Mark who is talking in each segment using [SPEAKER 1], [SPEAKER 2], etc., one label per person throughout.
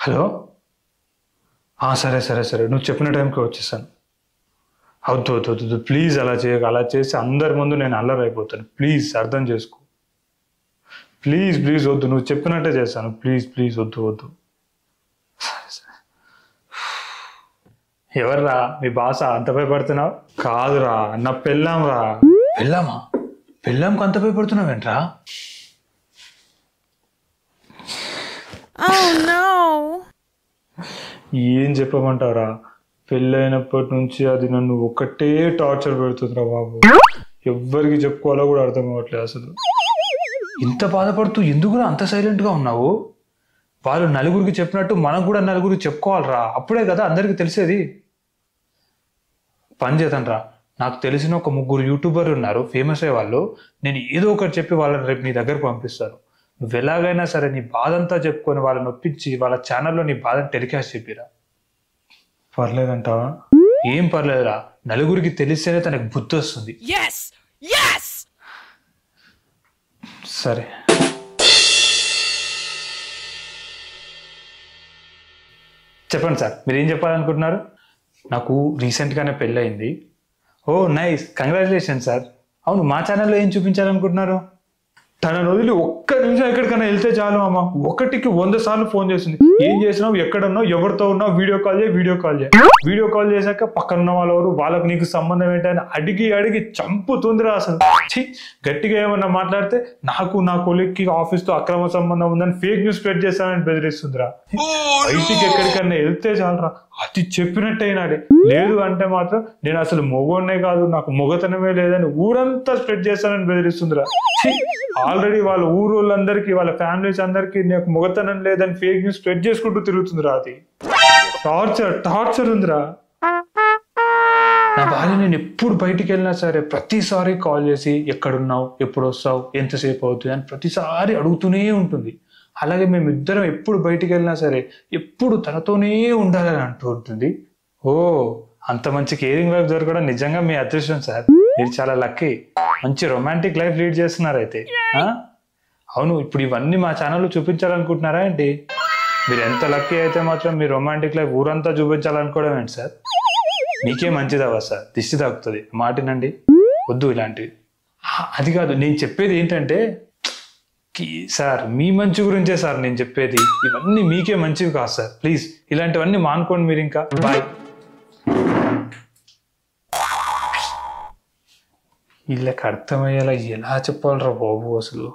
[SPEAKER 1] Hello. సరే సరే సరే, నువ్వు చెప్పిన టైంకి వచ్చేసాను. వద్దు వద్దు వద్దు ప్లీజ్, అలా చేయకు. అలా చేసి అందరి ముందు నేను అల్లరి అయిపోతాను. ప్లీజ్ అర్థం చేసుకో. ప్లీజ్ ప్లీజ్ వద్దు, నువ్వు చెప్పినట్టే చేస్తాను. ప్లీజ్ ప్లీజ్ వద్దు వద్దు. ఎవర్రా మీ బాస? అంత భయపడుతున్నావు? కాదురా, నా పెళ్ళాం రా. పెళ్ళామా? పెళ్ళాంకు అంత భయపడుతున్నావేంట్రా? ఏం చెప్పమంటావురా? పెళ్ళైనప్పటి నుంచి అది నన్ను ఒక్కటే టార్చర్ పెడుతుందిరా బాబు. ఎవ్వరికి చెప్పుకోవాలో కూడా అర్థం అవ్వట్లేదు అసలు. ఇంత బాధపడుతూ ఎందుకురా అంత సైలెంట్గా ఉన్నావు? వాళ్ళు నలుగురికి చెప్పినట్టు మనం కూడా నలుగురికి చెప్పుకోవాలరా, అప్పుడే కదా అందరికి తెలిసేది. పని చేద్దాంరా, నాకు తెలిసిన ఒక 3 యూట్యూబర్లు ఉన్నారు ఫేమస్ అయ్యే వాళ్ళు. నేను ఏదో ఒకటి చెప్పి వాళ్ళని రేపు నీ దగ్గరకు పంపిస్తాను. నువ్వు ఎలాగైనా సరే నీ బాధంతా చెప్పుకొని వాళ్ళని ఒప్పించి వాళ్ళ ఛానల్లో నీ బాధను టెలికాస్ట్ చెప్పిరా. పర్లేదంటావా? ఏం పర్లేదురా, నలుగురికి తెలిస్తేనే తనకు బుద్ధి వస్తుంది. సరే. చెప్పండి సార్, మీరు ఏం చెప్పాలనుకుంటున్నారు? నాకు రీసెంట్గానే పెళ్ళయింది. ఓ నైస్, కంగ్రాచులేషన్ సార్. అవును, మా ఛానల్లో ఏం చూపించాలనుకుంటున్నారు? తనను వదిలి ఒక్క నిమిషం ఎక్కడికైనా వెళ్తే చాలు అమ్మ, 1కి 100 సార్లు ఫోన్ చేస్తుంది. ఏం చేసినావు, ఎక్కడున్నావు, ఎవరితో ఉన్నావు, వీడియో కాల్ చేయి, వీడియో కాల్ చేయి. వీడియో కాల్ చేశాక పక్కన ఉన్న వాళ్ళెవరు, వాళ్ళకు నీకు సంబంధం ఏంటని అడిగి అడిగి చంపుతుందిరా అసలు. గట్టిగా ఏమన్నా మాట్లాడితే నాకు నా కొలీగ్కి ఆఫీస్తో అక్రమ సంబంధం ఉందని ఫేక్ న్యూస్ స్ప్రెడ్ చేస్తానని బెదిరిస్తుందిరా. బయటికి ఎక్కడికన్నా వెళ్తే చాలరా, అది చెప్పినట్టయినాడే. లేదు అంటే మాత్రం నేను అసలు మొగోనే కాదు, నాకు మొగతనమే లేదని ఊరంతా స్ప్రెడ్ చేస్తానని బెదిరిస్తుందిరా. ఆల్రెడీ వాళ్ళ ఊరోళ్ళందరికీ, వాళ్ళ ఫ్యామిలీస్ అందరికీ నాకు మొగతనం లేదని ఫేక్ న్యూస్ స్ప్రెడ్ చేసుకుంటూ తిరుగుతుందిరా. అది టార్చర్ టార్చర్ ఉందిరా. నా భార్య నేను ఎప్పుడు బయటికి వెళ్ళినా సరే ప్రతిసారి కాల్ చేసి ఎక్కడున్నావు, ఎప్పుడు వస్తావు, ఎంతసేపు అవుతుంది అని ప్రతిసారి అడుగుతూనే ఉంటుంది. అలాగే మేమిద్దరం ఎప్పుడు బయటికి వెళ్ళినా సరే ఎప్పుడు తనతోనే ఉండాలని అంటూ ఉంటుంది. ఓ, అంత మంచి కేరింగ్ వైఫ్ దొరకడం నిజంగా మీ అదృష్టం సార్. మీరు చాలా లక్కీ. మంచి రొమాంటిక్ లైఫ్ లీడ్ చేస్తున్నారు అయితే. అవును, ఇప్పుడు ఇవన్నీ మా ఛానల్లో చూపించాలనుకుంటున్నారా ఏంటి? మీరు ఎంత లక్కీ అయితే మాత్రం మీ రొమాంటిక్ లైఫ్ ఊరంతా చూపించాలనుకోవడం ఏంటి సార్? మీకే మంచిదవ్వ సార్, దిష్టి తాకుతుంది. మాటినండి, వద్దు ఇలాంటివి. అది కాదు నేను చెప్పేది ఏంటంటే సార్, మీ మంచి గురించే సార్ నేను చెప్పేది. ఇవన్నీ మీకే మంచివి కాదు సార్. ప్లీజ్ ఇలాంటివన్నీ మానుకోండి మీరు. ఇంకా బాయ్. వీళ్ళకి అర్థమయ్యేలా ఎలా చెప్పాలరా బాబు అసలు.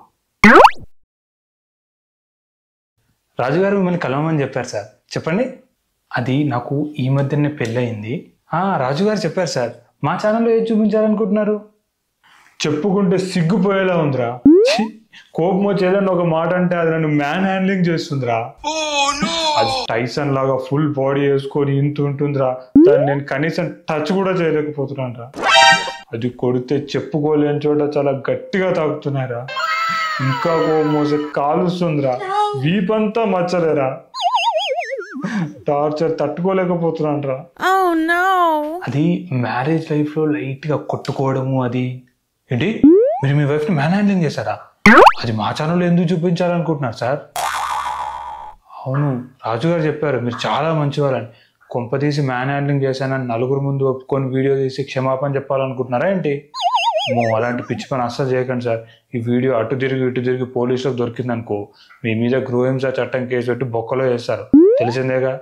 [SPEAKER 1] రాజుగారు మిమ్మల్ని కలవమని చెప్పారు సార్. చెప్పండి. అది నాకు ఈ మధ్యనే పెళ్ళయింది. రాజుగారు చెప్పారు సార్. మా ఛానల్లో ఏది చూపించాలనుకుంటున్నారు? చెప్పుకుంటే సిగ్గుపోయేలా ఉందిరా. కోపం వచ్చి ఏదన్నా ఒక మాట అంటే అది నన్ను మ్యాన్ హ్యాండ్లింగ్ చేస్తుందిరా. అది టైసన్ లాగా ఫుల్ బాడీ వేసుకొని ఇంత ఉంటుందిరా. దాన్ని నేను కనీసం టచ్ కూడా చేయలేకపోతున్నాను రా. అది కొడితే చెప్పుకోలేని చోట చాలా గట్టిగా తాకుతున్నారా. ఇంకా కోపం వస్తే కాలుస్తుందిరా. వీపంతా మచ్చలేరా. టార్చర్ తట్టుకోలేకపోతున్నాను రా. అది మ్యారేజ్ లైఫ్ లో లైట్ గా కొట్టుకోవడము. అది ఏంటి, మీరు మీ వైఫ్ ని మ్యాన్ హ్యాండ్లింగ్ చేశారా? అది మా ఛానల్లో ఎందుకు చూపించాలనుకుంటున్నారు సార్? అవును, రాజుగారు చెప్పారు మీరు చాలా మంచివారని. కొంపతీసి మ్యాన్ హ్యాండ్లింగ్ చేశానని నలుగురు ముందు ఒప్పుకొని వీడియో తీసి క్షమాపణ చెప్పాలనుకుంటున్నారా ఏంటి? అలాంటి పిచ్చి పని అస్సలు చేయకండి సార్. ఈ వీడియో అటు తిరిగి ఇటు తిరిగి పోలీసులకు దొరికింది అనుకో, మీ మీద గృహహింస చట్టం కేసు పెట్టి బొక్కలో వేస్తారు. తెలిసిందేగా.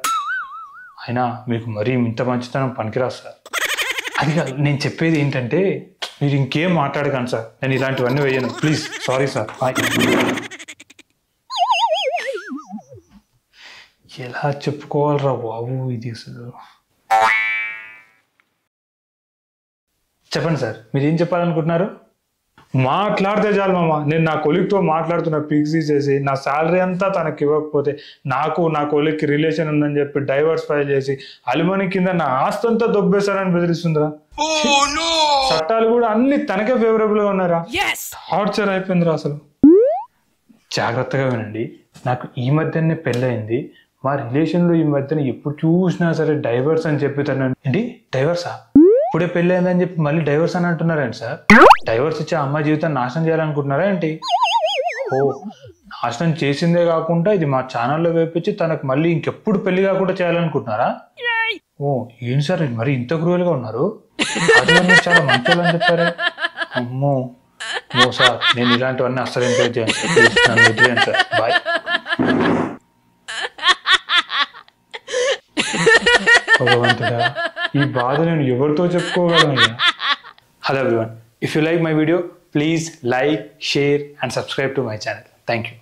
[SPEAKER 1] అయినా మీకు మరీ ఇంత మంచితనం పనికిరాదు సార్. అది కాదు నేను చెప్పేది ఏంటంటే, మీరు ఇంకేం మాట్లాడకండి సార్. నేను ఇలాంటివన్నీ వేయను. Please, sorry sir. ఎలా చెప్పుకోవాలరా బాబు ఇది అసలు. చెప్పండి సార్, మీరు ఏం చెప్పాలనుకుంటున్నారు? మాట్లాడితే చాలు మామ. నేను నా కొలీగ్తో మాట్లాడుతున్నా ఫిక్స్ చేసి, నా శాలరీ అంతా తనకి ఇవ్వకపోతే నాకు నా కొలీగ్కి రిలేషన్ ఉందని చెప్పి డైవర్స్ ఫైల్ చేసి అలిమనీ కింద నా ఆస్తి అంతా దొబ్బేశారని బెదిరిస్తుందిరా. చట్టాలు కూడా అన్ని తనకే ఫేవరబుల్ గా ఉన్నారా. టార్చర్ అయిపోయిందిరా అసలు. జాగ్రత్తగా వినండి. నాకు ఈ మధ్యనే పెళ్ళయింది. మా రిలేషన్లో ఈ మధ్యన ఎప్పుడు చూసినా సరే డైవర్స్ అని చెప్పి తను. ఏంటి డైవర్సా? ఇప్పుడే పెళ్ళయిందని చెప్పి మళ్ళీ డైవర్స్ అని అంటున్నారేంటి సార్? డైవర్స్ ఇచ్చే అమ్మాయి జీవితాన్ని నాశనం చేయాలనుకుంటున్నారా ఏంటి? ఓ, నాశనం చేసిందే కాకుండా ఇది మా ఛానల్లో వేపించి తనకు మళ్ళీ ఇంకెప్పుడు పెళ్లి కాకుండా చేయాలనుకుంటున్నారా? ఓ ఏంటి సార్ మరి ఇంత క్రూయల్గా ఉన్నారు? మీరు చాలా మంచోళ్ళు అని చెప్పారే. అమ్మో ఓ సార్, నేను ఇలాంటివన్నీ అస్సలు ఎంకరేజ్ చేయను సార్. ప్లీజ్ నన్ను వదిలేయండి సార్. బాయ్. భగవంతుడా, ఈ బాధ నేను ఎవరితో చెప్పుకోగలను? Hello everyone, if you like my video, please like, share and subscribe to my channel. Thank you.